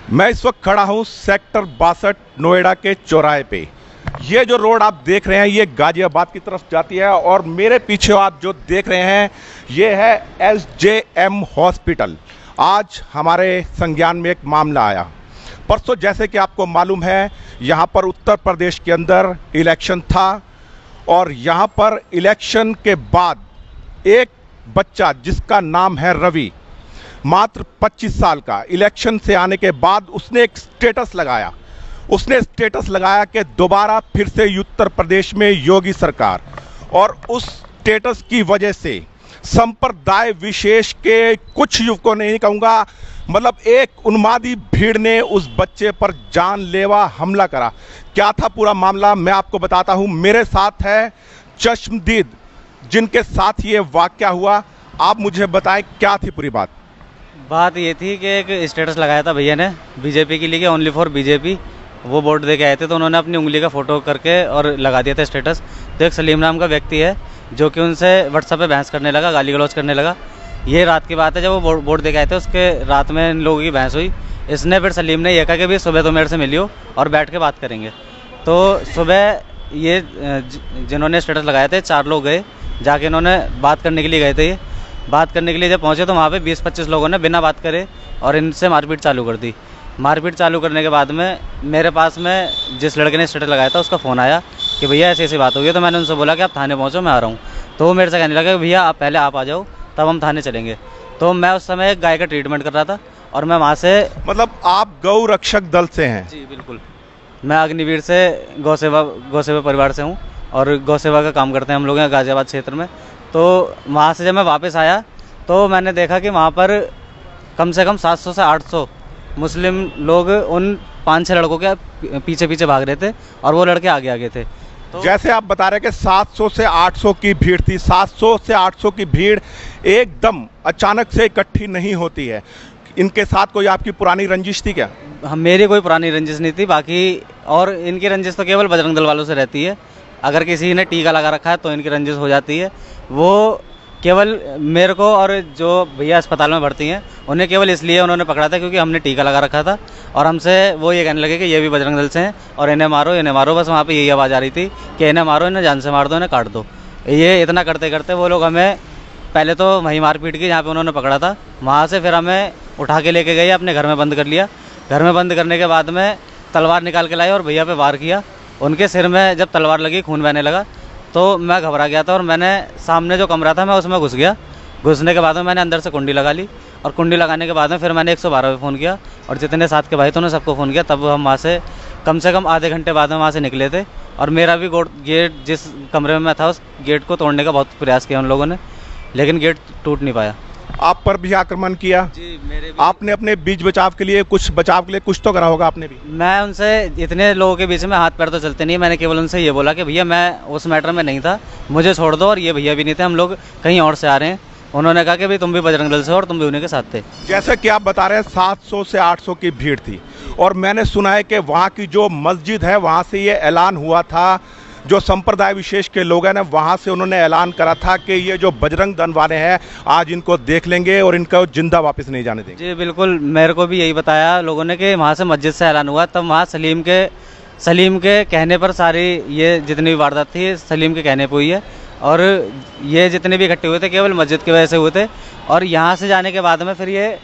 मैं इस वक्त खड़ा हूं सेक्टर 62 नोएडा के चौराहे पे। ये जो रोड आप देख रहे हैं ये गाजियाबाद की तरफ जाती है और मेरे पीछे आप जो देख रहे हैं ये है SJM हॉस्पिटल। आज हमारे संज्ञान में एक मामला आया। परसों जैसे कि आपको मालूम है यहाँ पर उत्तर प्रदेश के अंदर इलेक्शन था और यहाँ पर इलेक्शन के बाद एक बच्चा जिसका नाम है रवि, मात्र 25 साल का, इलेक्शन से आने के बाद उसने एक स्टेटस लगाया कि दोबारा फिर से उत्तर प्रदेश में योगी सरकार। और उस स्टेटस की वजह से संप्रदाय विशेष के कुछ युवकों ने, नहीं कहूँगा, मतलब एक उन्मादी भीड़ ने उस बच्चे पर जानलेवा हमला करा। क्या था पूरा मामला मैं आपको बताता हूँ। मेरे साथ है चश्मदीद जिनके साथ ये वाकया हुआ। आप मुझे बताएं क्या थी पूरी बात। बात ये थी कि एक स्टेटस लगाया था भैया ने बीजेपी के लिए, ओनली फॉर बीजेपी। वो वोट दे के आए थे तो उन्होंने अपनी उंगली का फोटो करके और लगा दिया था स्टेटस। तो एक सलीम नाम का व्यक्ति है जो कि उनसे व्हाट्सएप पे बहस करने लगा, गाली गलौज करने लगा। ये रात की बात है, जब वो वोट दे के आए थे उसके रात में इन लोगों की बहस हुई। इसने फिर सलीम ने यह कहा कि भाई सुबह तो मेरे से मिलियो और बैठ के बात करेंगे। तो सुबह ये जिन्होंने स्टेटस लगाए थे 4 लोग गए, जाके इन्होंने बात करने के लिए गए थे। ये बात करने के लिए जब पहुंचे तो वहाँ पे 20-25 लोगों ने बिना बात करे और इनसे मारपीट चालू कर दी। मारपीट चालू करने के बाद में मेरे पास में जिस लड़के ने स्टेटस लगाया था उसका फ़ोन आया कि भैया ऐसी ऐसी बात हो गई। तो मैंने उनसे बोला कि आप थाने पहुँचो, मैं आ रहा हूँ। तो वो मेरे से कहने लगा कि भैया आप पहले आप आ जाओ तब हम थाने चलेंगे। तो मैं उस समय एक गाय का ट्रीटमेंट कर रहा था और मैं वहाँ से, मतलब आप गौ रक्षक दल से हैं? जी बिल्कुल, मैं अग्निवीर से गौसेवा परिवार से हूँ और गौसेवा का काम करते हैं हम लोग यहाँ गाजियाबाद क्षेत्र में। तो वहाँ से जब मैं वापस आया तो मैंने देखा कि वहाँ पर कम से कम 700 से 800 मुस्लिम लोग उन 5-6 लड़कों के पीछे पीछे भाग रहे थे और वो लड़के आगे आगे थे। तो जैसे आप बता रहे हैं कि 700 से 800 की भीड़ थी। 700 से 800 की भीड़ एकदम अचानक से इकट्ठी नहीं होती है। इनके साथ कोई आपकी पुरानी रंजिश थी क्या? मेरी कोई पुरानी रंजिश नहीं थी बाकी, और इनकी रंजिश तो केवल बजरंग दल वालों से रहती है। अगर किसी ने टीका लगा रखा है तो इनकी रंजिश हो जाती है। वो केवल मेरे को और जो भैया अस्पताल में भर्ती हैं उन्हें केवल इसलिए उन्होंने पकड़ा था क्योंकि हमने टीका लगा रखा था और हमसे वो ये कहने लगे कि ये भी बजरंग दल से हैं और इन्हें मारो। बस वहाँ पे यही आवाज़ आ रही थी कि इन्हें मारो, इन्हें जान से मार दो, इन्हें काट दो। ये इतना करते करते वो लोग हमें पहले तो वहीं मारपीट की जहाँ पे उन्होंने पकड़ा था, वहाँ से फिर हमें उठा के लेके गए, अपने घर में बंद कर लिया। घर में बंद करने के बाद में तलवार निकाल के लाए और भैया पे वार किया। उनके सिर में जब तलवार लगी खून बहने लगा तो मैं घबरा गया था और मैंने सामने जो कमरा था मैं उसमें घुस गया। घुसने के बाद में मैंने अंदर से कुंडी लगा ली और कुंडी लगाने के बाद में फिर मैंने 112 पे फ़ोन किया और जितने साथ के भाई थे उन्होंने सबको फ़ोन किया। तब हम वहाँ से कम आधे घंटे बाद में वहाँ से निकले थे और मेरा भी गेट, जिस कमरे में मैं था उस गेट को तोड़ने का बहुत प्रयास किया उन लोगों ने, लेकिन गेट टूट नहीं पाया। आप पर भी आक्रमण किया? जी, मेरे भी। आपने अपने बीच बचाव के लिए कुछ तो करा होगा आपने भी? मैं उनसे, इतने लोगों के बीच में हाथ पैर तो चलते नहीं, मैंने केवल उनसे ये बोला कि भैया मैं उस मैटर में नहीं था, मुझे छोड़ दो, और ये भैया भी नहीं थे, हम लोग कहीं और से आ रहे हैं। उन्होंने कहा कि भाई तुम भी बजरंग दल से हो और तुम भी उन्हीं के साथ थे। जैसे कि आप बता रहे हैं 700 से 800 की भीड़ थी और मैंने सुना है कि वहाँ की जो मस्जिद है वहाँ से ये ऐलान हुआ था, जो संप्रदाय विशेष के लोग हैं ना वहाँ से उन्होंने ऐलान करा था कि ये जो बजरंग दल वाले हैं आज इनको देख लेंगे और इनको जिंदा वापस नहीं जाने देंगे। जी बिल्कुल, मेरे को भी यही बताया लोगों ने कि वहाँ से मस्जिद से ऐलान हुआ। तब वहाँ सलीम के कहने पर सारी ये जितनी भी वारदात थी सलीम के कहने पर हुई है और ये जितने भी इकट्ठे हुए थे केवल मस्जिद की वजह से हुए थे। और यहाँ से जाने के बाद में फिर ये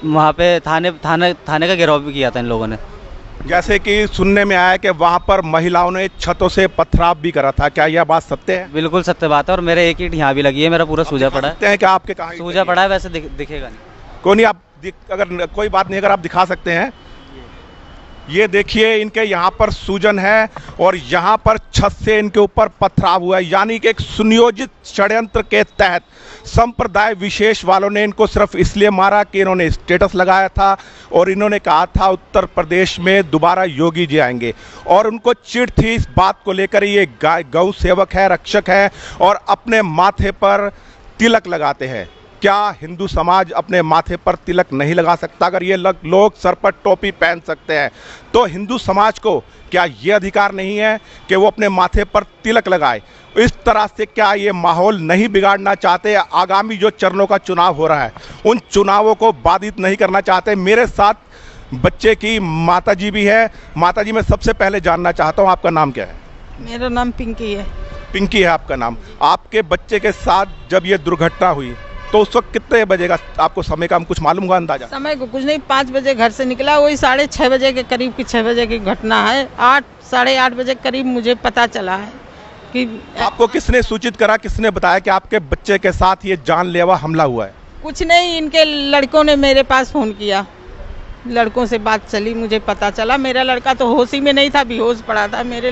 वहाँ पे थाने का घेराव भी किया था इन लोगों ने। जैसे कि सुनने में आया कि वहाँ पर महिलाओं ने छतों से पथराव भी करा था, क्या यह बात सत्य है? बिल्कुल सत्य बात है और मेरे एक ईंट यहाँ भी लगी है, मेरा पूरा सूजा पड़ा है। क्या आपके कहाँ सूजा पड़ा है, वैसे दिखेगा नहीं। कोई नहीं, अगर कोई बात नहीं, अगर आप दिखा सकते हैं। ये देखिए इनके यहाँ पर सूजन है और यहाँ पर छत से इनके ऊपर पथराव हुआ है, यानी कि एक सुनियोजित षड्यंत्र के तहत संप्रदाय विशेष वालों ने इनको सिर्फ इसलिए मारा कि इन्होंने स्टेटस लगाया था और इन्होंने कहा था उत्तर प्रदेश में दोबारा योगी जी आएंगे और उनको चिढ़ थी इस बात को लेकर। ये गौ सेवक है, रक्षक है और अपने माथे पर तिलक लगाते हैं। क्या हिंदू समाज अपने माथे पर तिलक नहीं लगा सकता? अगर ये लोग सर पर टोपी पहन सकते हैं तो हिंदू समाज को क्या ये अधिकार नहीं है कि वो अपने माथे पर तिलक लगाए? इस तरह से क्या ये माहौल नहीं बिगाड़ना चाहते? आगामी जो चरणों का चुनाव हो रहा है उन चुनावों को बाधित नहीं करना चाहते? मेरे साथ बच्चे की माताजी भी है। माताजी, मैं सबसे पहले जानना चाहता हूँ आपका नाम क्या है? मेरा नाम पिंकी है। पिंकी है आपका नाम। आपके बच्चे के साथ जब ये दुर्घटना हुई तो उस वक्त कितने बजे का आपको समय का कुछ मालूम हुआ, अंदाजा? समय को कुछ नहीं, 5 बजे घर से निकला, वही 6:30 बजे के करीब की 6 बजे की घटना है। 8 साढ़े 8 बजे करीब मुझे पता चला है कि आपको किसने सूचित करा, किसने बताया कि आपके बच्चे के साथ ये जानलेवा हमला हुआ है? कुछ नहीं, इनके लड़कों ने मेरे पास फ़ोन किया, लड़कों से बात चली, मुझे पता चला। मेरा लड़का तो होश ही में नहीं था, बेहोश पड़ा था। मेरे